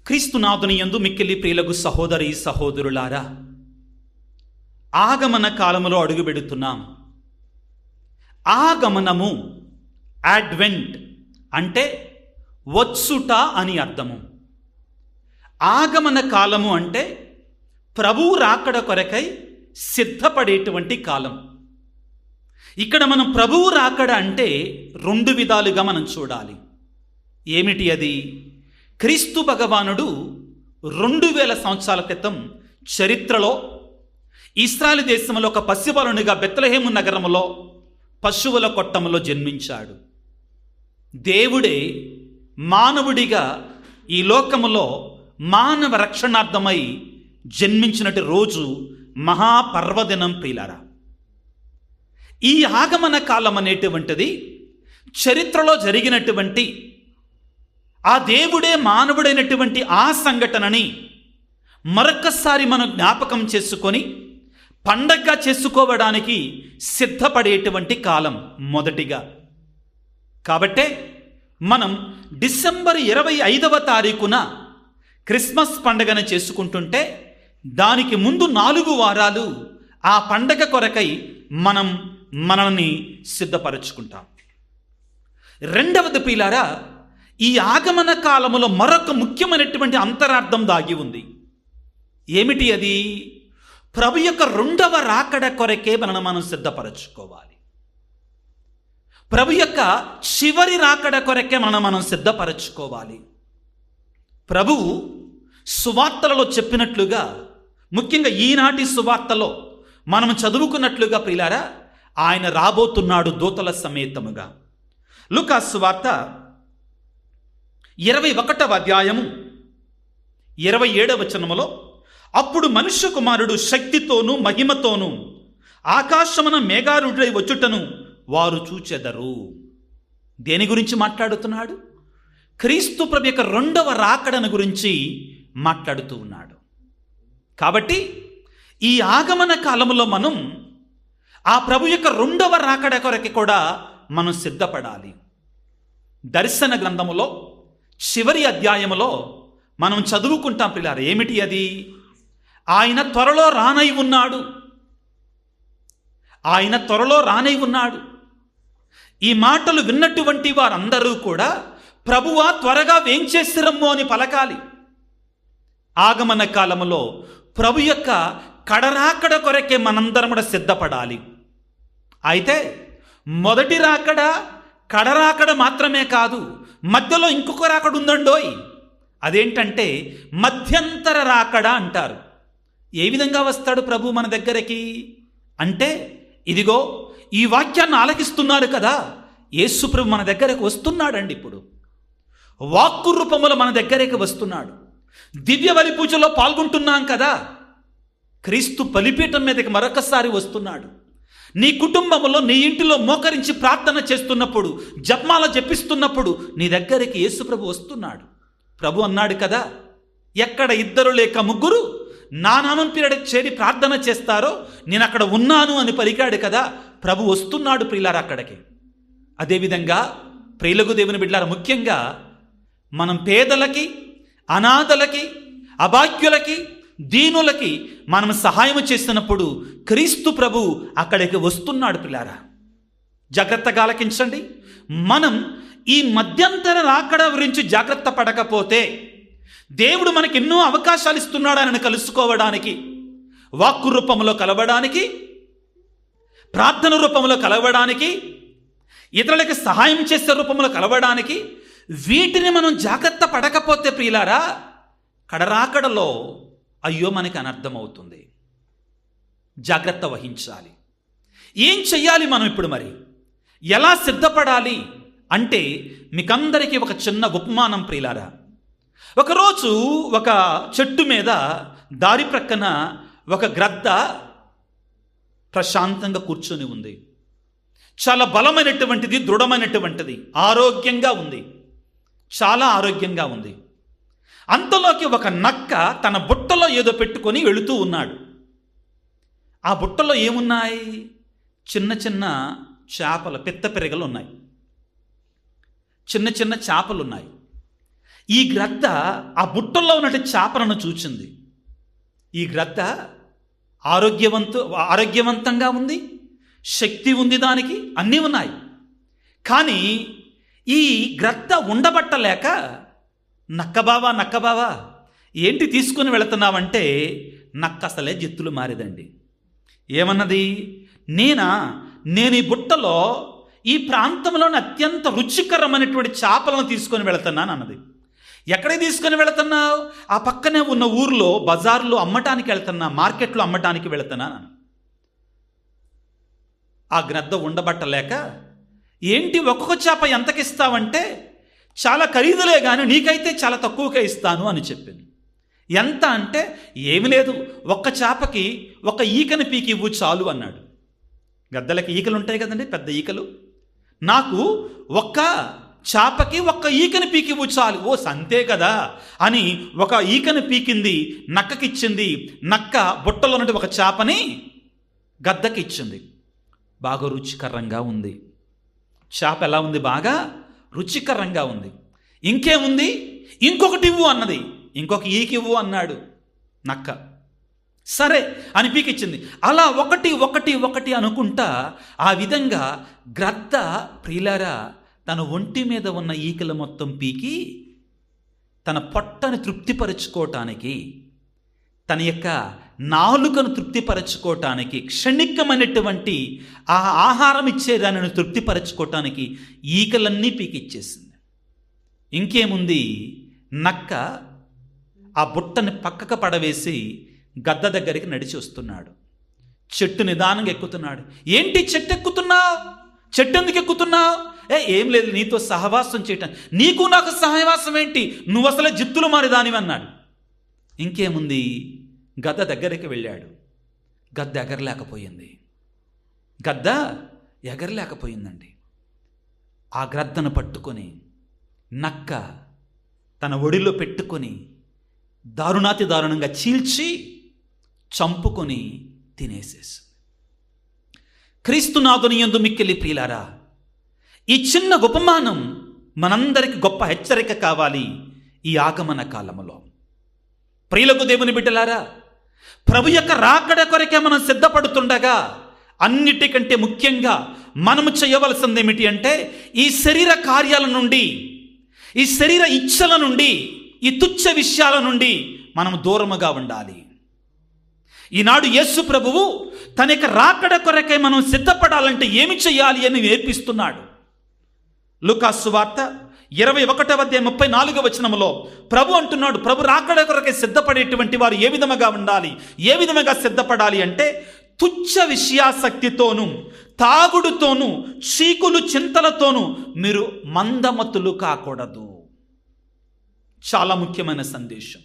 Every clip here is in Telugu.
క్రీస్తునాథుని యందు మిక్కిలి ప్రియులకు సహోదరి సహోదరులారా, ఆగమన కాలములో అడుగుపెడుతున్నాం. ఆగమనము అడ్వెంట్ అంటే వచ్చుట అని అర్థము. ఆగమన కాలము అంటే ప్రభువు రాకడ కొరకై సిద్ధపడేటువంటి కాలం. ఇక్కడ మనం ప్రభువు రాకడ అంటే రెండు విధాలుగా మనం చూడాలి. ఏమిటి అది? క్రీస్తు భగవానుడు 2000 సంవత్సరాల క్రితం చరిత్రలో ఇశ్రాయేలు దేశంలో ఒక పసిబాలునిగా బెత్లెహేము నగరములో పశువుల కొట్టములో జన్మించాడు. దేవుడే మానవుడిగా ఈ లోకములో మానవ రక్షణార్థమై జన్మించినటి రోజు మహాపర్వదినం ప్రియులారా. ఈ ఆగమన కాలం అనేటువంటిది చరిత్రలో జరిగినటువంటి ఆ దేవుడే మానవుడైనటువంటి ఆ సంఘటనని మరొక్కసారి మనం జ్ఞాపకం చేసుకొని పండగగా చేసుకోవడానికి సిద్ధపడేటువంటి కాలం మొదటిగా. కాబట్టే మనం డిసెంబర్ 25వ తారీఖున క్రిస్మస్ పండగను చేసుకుంటుంటే దానికి ముందు 4 వారాలు ఆ పండగ కొరకై మనం మనల్ని సిద్ధపరచుకుంటాం. రెండవది ప్రియులారా, ఈ ఆగమన కాలములో మరొక ముఖ్యమైనటువంటి అంతరార్థం దాగి ఉంది. ఏమిటి అది? ప్రభు యొక్క 2వ రాకడ కొరకే మనం సిద్ధపరచుకోవాలి. ప్రభు యొక్క చివరి రాకడ కొరకే మనం సిద్ధపరచుకోవాలి. ప్రభువు సువార్తలలో చెప్పినట్లుగా, ముఖ్యంగా ఈనాటి సువార్తలో మనం చదువుకున్నట్లుగా ప్రియులారా, ఆయన రాబోతున్నాడు దూతల సమేతముగా. లూకా సువార్త 21వ అధ్యాయము 27వ వచనములో, అప్పుడు మనుష్య కుమారుడు శక్తితోనూ మహిమతోనూ ఆకాశమున మేఘారూఢుడై వచ్చుటను వారు చూచెదరు. దేని గురించి మాట్లాడుతున్నాడు? క్రీస్తు ప్రభు యొక్క 2వ రాకడను గురించి మాట్లాడుతూ ఉన్నాడు. కాబట్టి ఈ ఆగమన కాలములో మనం ఆ ప్రభు యొక్క 2వ రాకడ కొరకి కూడా మనం సిద్ధపడాలి. దర్శన గ్రంథములో చివరి అధ్యాయములో మనం చదువుకుంటాం పిల్లారు. ఏమిటి అది? ఆయన త్వరలో రానై ఉన్నాడు. ఆయన త్వరలో రానై ఉన్నాడు. ఈ మాటలు విన్నటువంటి వారందరూ కూడా ప్రభువా త్వరగా వేంచేసిరమ్ము అని పలకాలి. ఆగమన కాలములో ప్రభు యొక్క కడరాకడ కొరకే మనందరం కూడా సిద్ధపడాలి. అయితే మొదటి రాకడ కడరాకడ మాత్రమే కాదు, మధ్యలో ఇంకొక రాకడ ఉందండోయ్. అదేంటంటే మధ్యంతర రాకడ అంటారు. ఏ విధంగా వస్తాడు ప్రభు మన దగ్గరికి అంటే, ఇదిగో ఈ వాక్యాన్ని ఆలకిస్తున్నారు కదా, యేసు ప్రభు మన దగ్గరకు వస్తున్నాడండి. ఇప్పుడు వాక్కు రూపములో మన దగ్గరికి వస్తున్నాడు. దివ్య బలి పూజలో పాల్గొంటున్నాం కదా, క్రీస్తు బలిపీఠం మీదకి మరొకసారి వస్తున్నాడు. నీ కుటుంబంలో నీ ఇంటిలో మోకరించి ప్రార్థన చేస్తున్నప్పుడు, జపమాల జపిస్తున్నప్పుడు నీ దగ్గరికి యేసు ప్రభు వస్తున్నాడు. ప్రభు అన్నాడు కదా, ఎక్కడ 2 లేక 3 నా నామం పేరిట చేరి ప్రార్థన చేస్తారో నేను అక్కడ ఉన్నాను అని పలికాడు కదా. ప్రభు వస్తున్నాడు ప్రియులారా అక్కడికి. అదేవిధంగా ప్రియులకు దేవుని బిడ్డలారా, ముఖ్యంగా మనం పేదలకి, అనాథలకి, అభాగ్యులకి, దీనులకి మనం సహాయం చేసినప్పుడు క్రీస్తు ప్రభు అక్కడికి వస్తున్నాడు పిల్లారా. జాగ్రత్తగా ఆలకించండి. మనం ఈ మధ్యంతర రాకడ గురించి జాగ్రత్త పడకపోతే దేవుడు మనకి ఎన్నో అవకాశాలు ఇస్తున్నాడు ఆయనను కలుసుకోవడానికి, వాక్కు రూపంలో కలవడానికి, ప్రార్థన రూపంలో కలవడానికి, ఇతరులకి సహాయం చేసే రూపంలో కలవడానికి. వీటిని మనం జాగ్రత్త పడకపోతే ప్రియులారా, కడరాకడలో అయ్యో మనకి అనర్థమవుతుంది. జాగ్రత్త వహించాలి. ఏం చెయ్యాలి మనం ఇప్పుడు? మరి ఎలా సిద్ధపడాలి అంటే మీకందరికీ ఒక చిన్న ఉపమానం ప్రియులారా. ఒకరోజు ఒక చెట్టు మీద దారి ప్రక్కన ఒక గ్రద్ద ప్రశాంతంగా కూర్చొని ఉంది. చాలా బలమైనటువంటిది, దృఢమైనటువంటిది, ఆరోగ్యంగా ఉంది, చాలా ఆరోగ్యంగా ఉంది. అంతలోకి ఒక నక్క తన బుట్టలో ఏదో పెట్టుకొని వెళుతూ ఉన్నాడు. ఆ బుట్టలో ఏమున్నాయి? చిన్న చిన్న చేపలు, పిత్త పెరగలు ఉన్నాయి, చిన్న చిన్న చేపలు ఉన్నాయి. ఈ గ్రద్ద ఆ బుట్టల్లో ఉన్నట్టు చేపలను చూచింది. ఈ గ్రద్ద ఆరోగ్యవంతంగా ఉంది, శక్తి ఉంది, దానికి అన్నీ ఉన్నాయి. కానీ ఈ గ్రద్ద ఉండబట్టలేక నక్కబావా ఏంటి తీసుకుని వెళుతున్నావంటే, నక్క అసలే జిత్తులు మారేదండి. ఏమన్నది? నేను ఈ బుట్టలో ఈ ప్రాంతంలోని అత్యంత రుచికరమైనటువంటి చేపలను తీసుకొని వెళుతున్నాను అన్నది. ఎక్కడికి తీసుకొని వెళుతున్నావు? ఆ పక్కనే ఉన్న ఊర్లో బజార్లో అమ్మటానికి వెళ్తున్నా, మార్కెట్లో అమ్మటానికి వెళుతున్నాను. ఆ గ్రద్ద ఉండబట్టలేక, ఏంటి ఒక్కొక్క చేప ఎంతకిస్తావంటే, చాలా ఖరీదులే కానీ నీకైతే చాలా తక్కువకే ఇస్తాను అని చెప్పింది. ఎంత అంటే, ఏమి లేదు, ఒక్క చేపకి ఒక ఈకని పీకి ఇవ్వు చాలు అన్నాడు. గద్దలకి ఈకలు ఉంటాయి కదండి, పెద్ద ఈకలు. నాకు ఒక్క చేపకి ఒక్క ఈకని పీకి ఇవ్వు చాలు. ఓ సంతే కదా అని ఒక ఈకని పీకింది, నక్కకిచ్చింది. నక్క బుట్టలో నుండి ఒక చేపని గద్దకి ఇచ్చింది. బాగా రుచికరంగా ఉంది చేప. ఎలా ఉంది? బాగా రుచికరంగా ఉంది. ఇంకేముంది? ఇంకొకటి ఇవ్వు అన్నది. ఇంకొక ఈకి ఇవ్వు అన్నాడు నక్క. సరే అని పీకిచ్చింది. అలా ఒకటి అనుకుంటా ఆ విధంగా గ్రద్ద ప్రియులారా తన ఒంటి మీద ఉన్న ఈకలు మొత్తం పీకి తన పొట్టను తృప్తిపరచుకోవటానికి, తన యొక్క నాలుకను తృప్తిపరచుకోవటానికి, క్షణికమైనటువంటి ఆ ఆహారం ఇచ్చేదానిని తృప్తిపరచుకోవటానికి ఈకలన్నీ పీకిచ్చేసింది. ఇంకేముంది? నక్క ఆ బుట్టని పక్కకు పడవేసి గద్ద దగ్గరికి నడిచి వస్తున్నాడు. చెట్టు నిదానంగా ఎక్కుతున్నాడు. ఏంటి చెట్టు ఎక్కుతున్నావు? చెట్టు ఎందుకు ఎక్కుతున్నావు? ఏం లేదు, నీతో సహవాసం చేయటం. నీకు నాకు సహవాసం ఏంటి? నువ్వు అసలే జిత్తులు మారిదానివి అన్నాడు. ఇంకేముంది? గద్ద దగ్గరికి వెళ్ళాడు. గద్ద ఎగరలేకపోయిందండి. ఆ గ్రద్దను పట్టుకొని నక్క తన ఒడిలో పెట్టుకొని దారుణంగా చీల్చి చంపుకొని తినేసేసి. క్రీస్తునాథుని యందు మిక్కిలి ప్రియులారా, ఈ చిన్న ఉపమానం మనందరికి గొప్ప హెచ్చరిక కావాలి. ఈ ఆగమన కాలములో ప్రియులకు దేవుని బిడ్డలారా, ప్రభు యొక్క రాకడ కొరకే మనం సిద్ధపడుతుండగా అన్నిటికంటే ముఖ్యంగా మనము చేయవలసింది ఏమిటి అంటే, ఈ శరీర కార్యాల నుండి, ఈ శరీర ఇచ్ఛల నుండి, ఈ తుచ్చ విషయాల నుండి మనం దూరముగా ఉండాలి. ఈనాడు యేసు ప్రభువు తన యొక్క రాకడ కొరకై మనం సిద్ధపడాలంటే ఏమి చేయాలి అని నేర్పిస్తున్నాడు. లూకాసు సువార్త 21:34 ప్రభు అంటున్నాడు, ప్రభు రాకడ కొరకై సిద్ధపడేటువంటి వారు ఏ విధముగా ఉండాలి, ఏ విధముగా సిద్ధపడాలి అంటే, తుచ్చ విషయాసక్తితోనూ తాగుడుతోనూ చీకులు చింతలతోనూ మీరు మందమతులు కాకూడదు. చాలా ముఖ్యమైన సందేశం.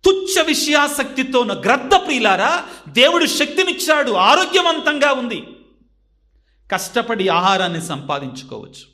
తుచ్చ విషయాసక్తితోనూ గ్రద్ద ప్రియులారా, దేవుడు శక్తినిచ్చాడు, ఆరోగ్యవంతంగా ఉంది, కష్టపడి ఆహారాన్ని సంపాదించుకోవచ్చు.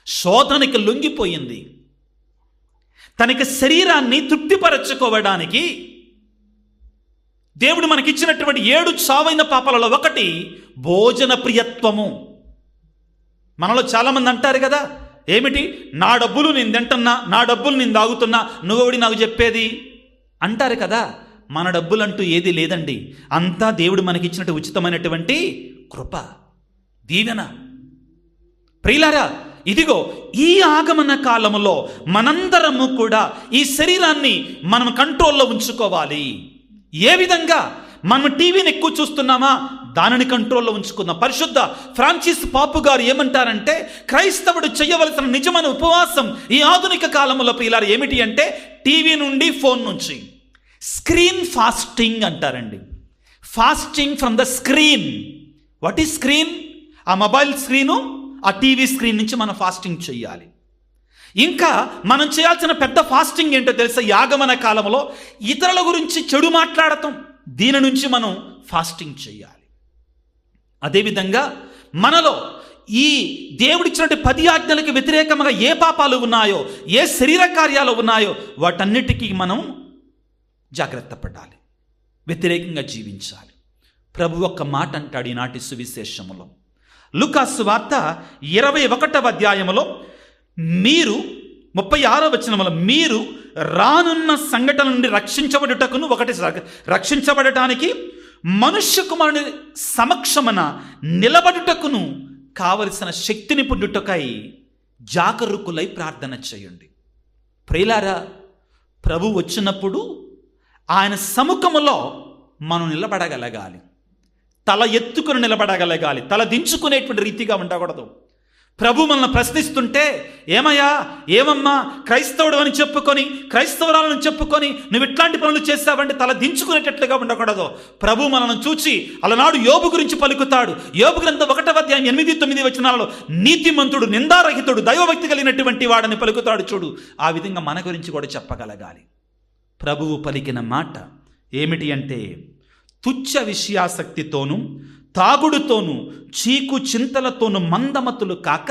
శోధనకి లొంగిపోయింది. తనకి శరీరాన్ని తృప్తిపరచుకోవడానికి దేవుడు మనకిచ్చినటువంటి 7 చావైన పాపాలలో ఒకటి భోజన ప్రియత్వము. మనలో చాలామంది అంటారు కదా, ఏమిటి, నా డబ్బులు నేను తింటున్నా, నా డబ్బులు నేను తాగుతున్నా, నువ్వెవడి నాకు చెప్పేది అంటారు కదా. మన డబ్బులంటూ ఏది లేదండి. అంతా దేవుడు మనకిచ్చినట్టు ఉచితమైనటువంటి కృప, దీవెన. ప్రియులారా, ఇదిగో ఈ ఆగమన కాలములో మనందరము కూడా ఈ శరీరాన్ని మనం కంట్రోల్లో ఉంచుకోవాలి. ఏ విధంగా? మనం టీవీని ఎక్కువ చూస్తున్నామా, దానిని కంట్రోల్లో ఉంచుకుందాం. పరిశుద్ధ ఫ్రాన్సిస్ పాపు గారు ఏమంటారంటే, క్రైస్తవుడు చేయవలసిన నిజమైన ఉపవాసం ఈ ఆధునిక కాలంలో పిల్లలు ఏమిటి అంటే, టీవీ నుండి, ఫోన్ నుంచి స్క్రీన్ ఫాస్టింగ్ అంటారండి. Fasting from the screen. What is screen? ఆ మొబైల్ స్క్రీను, ఆ టీవీ స్క్రీన్ నుంచి మనం ఫాస్టింగ్ చేయాలి. ఇంకా మనం చేయాల్సిన పెద్ద ఫాస్టింగ్ ఏంటో తెలుసా? ఈ ఆగమన కాలంలో ఇతరుల గురించి చెడు మాట్లాడటం, దీని నుంచి మనం ఫాస్టింగ్ చేయాలి. అదేవిధంగా మనలో ఈ దేవుడిచ్చినట్టు 10 ఆజ్ఞలకు వ్యతిరేకంగా ఏ పాపాలు ఉన్నాయో, ఏ శరీర కార్యాలు ఉన్నాయో వాటన్నిటికీ మనం జాగ్రత్త పడాలి, వ్యతిరేకంగా జీవించాలి. ప్రభు ఒక్క మాట అంటాడు ఈనాటి సువిశేషములో. లూకాసు వార్త 21వ అధ్యాయములో మీరు 36వ వచనంలో మీరు రానున్న సంఘటన నుండి రక్షించబడటానికి మనుష్య కుమారుని సమక్షమున నిలబడుటకును కావలసిన శక్తిని పొందుటకై జాగరూకులై ప్రార్థన చేయండి. ప్రియులారా, ప్రభు వచ్చినప్పుడు ఆయన సముఖములో మనం నిలబడగలగాలి. తల ఎత్తుకుని నిలబడగలగాలి. తల దించుకునేటువంటి రీతిగా ఉండకూడదు. ప్రభు మనల్ని ప్రశ్నిస్తుంటే ఏమయ్యా, ఏమమ్మా, క్రైస్తవుడు అని చెప్పుకొని, క్రైస్తవురాలను చెప్పుకొని నువ్వు ఇట్లాంటి పనులు చేస్తావంటే తల దించుకునేటట్లుగా ఉండకూడదు. ప్రభు మనల్ని చూచి అలనాడు యోబు గురించి పలుకుతాడు. యోబు గ్రంథం 1వ అధ్యాయం 8-9 వచనాలలో నీతిమంతుడు, నిందారహితుడు, దైవభక్తి కలిగినటువంటి వాడని పలుకుతాడు. చూడు, ఆ విధంగా మన గురించి కూడా చెప్పగలగాలి. ప్రభువు పలికిన మాట ఏమిటి అంటే, తుచ్చ విషయాసక్తితోనూ తాగుడుతోనూ చీకు చింతలతోనూ మందమతులు కాక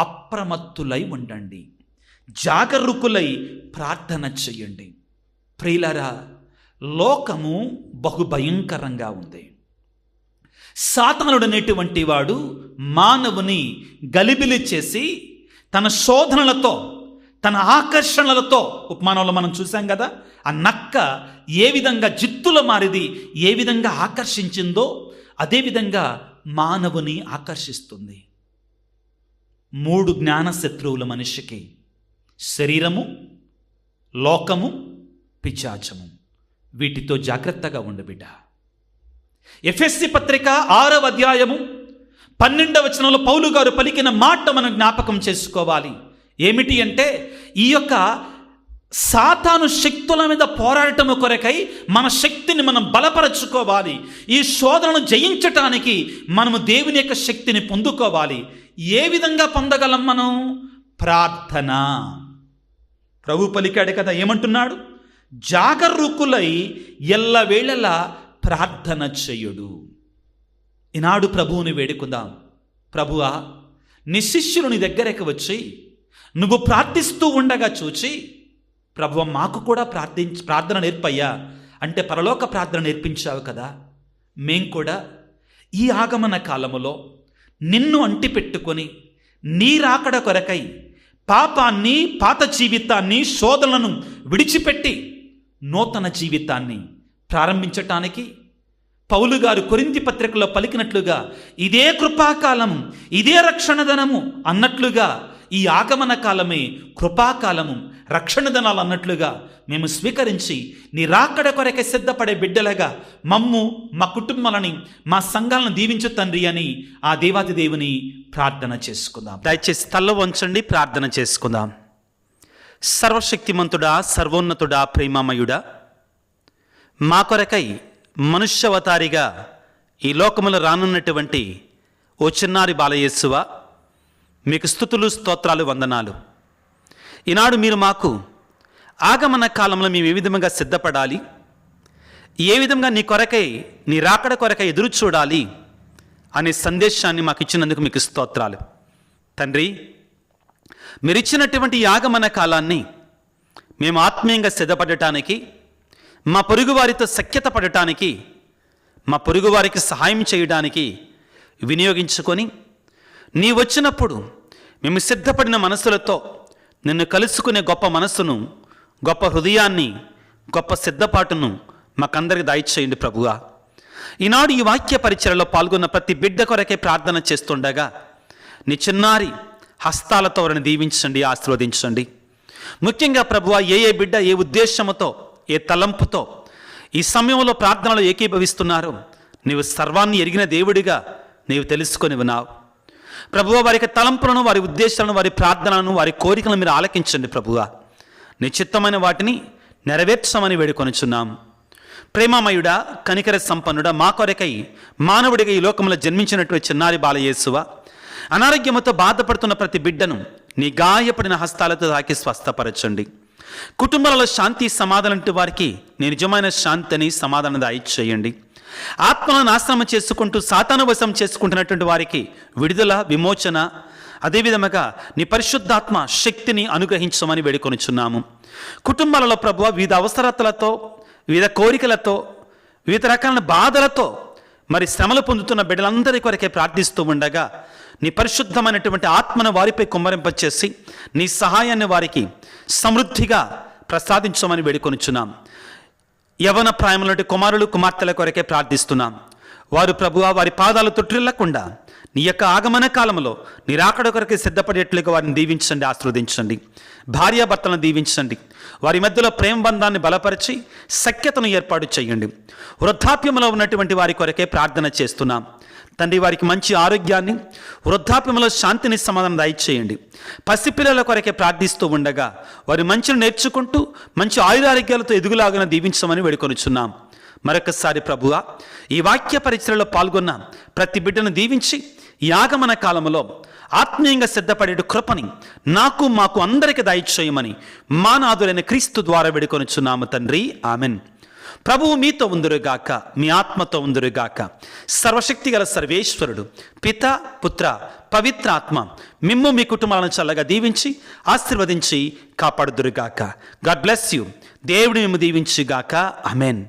అప్రమత్తులై ఉండండి, జాగరూకులై ప్రార్థన చెయ్యండి. ప్రియులారా, లోకము బహుభయంకరంగా ఉంది. సాతానుడనేటువంటి వాడు మానవుని గలిబిలి చేసి తన శోధనలతో, తన ఆకర్షణలతో, ఉపమానంలో మనం చూసాం కదా, ఆ నక్క ఏ విధంగా జిత్తుల మారిది ఏ విధంగా ఆకర్షించిందో అదేవిధంగా మానవుని ఆకర్షిస్తుంది. 3 జ్ఞాన శత్రువుల మనిషికి: శరీరము, లోకము, పిశాచము. వీటితో జాగ్రత్తగా ఉండు బిడ్డ. ఎఫెసీ పత్రిక 6వ అధ్యాయము 12వ వచనంలో పౌలు గారు పలికిన మాట మనం జ్ఞాపకం చేసుకోవాలి. ఏమిటి అంటే, ఈ యొక్క సాతాను శక్తుల మీద పోరాటము కొరకై మన శక్తిని మనం బలపరచుకోవాలి. ఈ శోధనను జయించటానికి మనము దేవుని యొక్క శక్తిని పొందుకోవాలి. ఏ విధంగా పొందగలం మనం? ప్రార్థన. ప్రభు పలికాడు కదా, ఏమంటున్నాడు? జాగరూకులై ఎల్లవేళలా ప్రార్థన చెయ్యుడు. ఈనాడు ప్రభువుని వేడుకుందాం. ప్రభువా, నీ శిష్యులు నీ దగ్గరకు వచ్చి నువ్వు ప్రార్థిస్తూ ఉండగా చూచి, ప్రభువా మాకు కూడా ప్రార్థన నేర్పయ్యా అంటే పరలోక ప్రార్థన నేర్పించావు కదా, మేం కూడా ఈ ఆగమన కాలములో నిన్ను అంటిపెట్టుకొని నీ రాకడ కొరకై పాపాన్ని, పాత జీవితాన్ని, శోధనలను విడిచిపెట్టి నూతన జీవితాన్ని ప్రారంభించటానికి పౌలు గారు కొరింథీ పత్రికలో పలికినట్లుగా ఇదే కృపాకాలము, ఇదే రక్షణధనము అన్నట్లుగా ఈ ఆగమన కాలమే కృపాకాలము, రక్షణ ధనాలు అన్నట్లుగా మేము స్వీకరించి నీ రాకడ కొరకే సిద్ధపడే బిడ్డలుగా మమ్ము, మా కుటుంబాలని, మా సంఘాలను దీవించు తండ్రి అని ఆ దేవాది దేవుని ప్రార్థన చేసుకుందాం. దయచేసి తల్ల వంచండి, ప్రార్థన చేసుకుందాం. సర్వశక్తిమంతుడా, సర్వోన్నతుడా, ప్రేమమయుడా, మా కొరకై మనుష్యవతారిగా ఈ లోకములో రానున్నటువంటి ఓ చిన్నారి బాలయేసువా, మీకు స్తుతులు, స్తోత్రాలు, వందనాలు. ఈనాడు మీరు మాకు ఆగమన కాలంలో మేము ఏ విధంగా సిద్ధపడాలి, ఏ విధంగా నీ కొరకై, నీ రాకడ కొరకై ఎదురు చూడాలి అనే సందేశాన్ని మాకు ఇచ్చినందుకు మీకు స్తోత్రాలు. తండ్రి, మీరు ఇచ్చినటువంటి ఆగమన కాలాన్ని మేము ఆత్మీయంగా సిద్ధపడటానికి, మా పొరుగువారితో సఖ్యత పడటానికి, మా పొరుగువారికి సహాయం చేయడానికి వినియోగించుకొని, నీ వచ్చినప్పుడు మేము సిద్ధపడిన మనసులతో నిన్ను కలుసుకునే గొప్ప మనస్సును, గొప్ప హృదయాన్ని, గొప్ప సిద్ధపాటును మాకందరికి దయచేయండి ప్రభువా. ఈనాడు ఈ వాక్య పరిచయలో పాల్గొన్న ప్రతి బిడ్డ కొరకే ప్రార్థన చేస్తుండగా నీ చిన్నారి హస్తాలతో వారిని దీవించండి, ఆశీర్వదించండి. ముఖ్యంగా ప్రభువా, ఏ బిడ్డ ఏ ఉద్దేశంతో, ఏ తలంపుతో ఈ సమయంలో ప్రార్థనలో ఏకీభవిస్తున్నారో నీవు సర్వాన్ని ఎరిగిన దేవుడిగా నీవు తెలుసుకొని ఉన్నావు ప్రభువా. వారికి తలంపులను, వారి ఉద్దేశాలను, వారి ప్రార్థనలను, వారి కోరికలను మీరు ఆలకించండి ప్రభువా. నిశ్చిత్తమైన వాటిని నెరవేర్చమని వేడుకొనుచున్నాం. ప్రేమమయుడా, కనికర సంపన్నుడా, మా కొరకై మానవుడిగా ఈ లోకంలో జన్మించినటువంటి చిన్నారి బాలయేసువా, అనారోగ్యముతో బాధపడుతున్న ప్రతి బిడ్డను నీ గాయపడిన హస్తాలతో తాకి స్వస్థపరచండి. కుటుంబాలలో శాంతి, సమాధానం వారికి నీ నిజమైన శాంతిని, సమాధానం దయచేయండి. ఆత్మలను నాశనం చేసుకుంటూ సాతాను వశం చేసుకుంటున్నటువంటి వారికి విడుదల, విమోచన, అదేవిధముగా నీ పరిశుద్ధాత్మ శక్తిని అనుగ్రహించమని వేడుకొనుచున్నాము. కుటుంబాలలో ప్రభువా, వివిధ అవసరతలతో, వివిధ కోరికలతో, వివిధ రకాల బాధలతో మరి శ్రమలు పొందుతున్న బిడ్డలందరి కొరకే ప్రార్థిస్తూ ఉండగా నీ పరిశుద్ధమైనటువంటి ఆత్మను వారిపై కుమ్మరింపచేసి నీ సహాయాన్ని వారికి సమృద్ధిగా ప్రసాదించమని వేడుకొనుచున్నాం. యవన ప్రాయములంటి కుమారులు కుమార్తెల కొరకే ప్రార్థిస్తున్నాం. వారు ప్రభువా వారి పాదాలు తొట్టిల్లకుండా నీ యొక్క ఆగమన కాలంలో నీ రాకడ కొరకే సిద్ధపడేట్లుగా వారిని దీవించండి, ఆశీర్వదించండి. భార్యాభర్తలను దీవించండి. వారి మధ్యలో ప్రేమ బంధాన్ని బలపరిచి సఖ్యతను ఏర్పాటు చేయండి. వృద్ధాప్యంలో ఉన్నటువంటి వారి కొరకే ప్రార్థన చేస్తున్నాం. తండ్రి, వారికి మంచి ఆరోగ్యాన్ని, వృద్ధాప్యంలో శాంతిని, సమాధానం దయచేయండి. పసిపిల్లల కొరకే ప్రార్థిస్తూ ఉండగా వారి మంచిని నేర్చుకుంటూ మంచి ఆయురారోగ్యాలతో ఎదుగులాగా దీవించమని వేడుకొనుచున్నాం. మరొకసారి ప్రభువా, ఈ వాక్య పరిచయలో పాల్గొన్న ప్రతి బిడ్డను దీవించి ఈ ఆగమన కాలంలో ఆత్మీయంగా సిద్ధపడే కృపని నాకు మాకు అందరికి దయచేయమని మా నాథుడైన క్రీస్తు ద్వారా వేడుకొనుచున్నాము తండ్రి, ఆమెన్. ప్రభువు మీతో ఉందురుగాక, మీ ఆత్మతో ఉందురుగాక. సర్వశక్తి గల సర్వేశ్వరుడు పిత, పుత్ర, పవిత్ర ఆత్మ మిమ్ము మీ కుటుంబాలను చల్లగా దీవించి ఆశీర్వదించి కాపాడుదురుగాక. God bless you. దేవుడు మిమ్ము దీవించుగాక. ఆమెన్.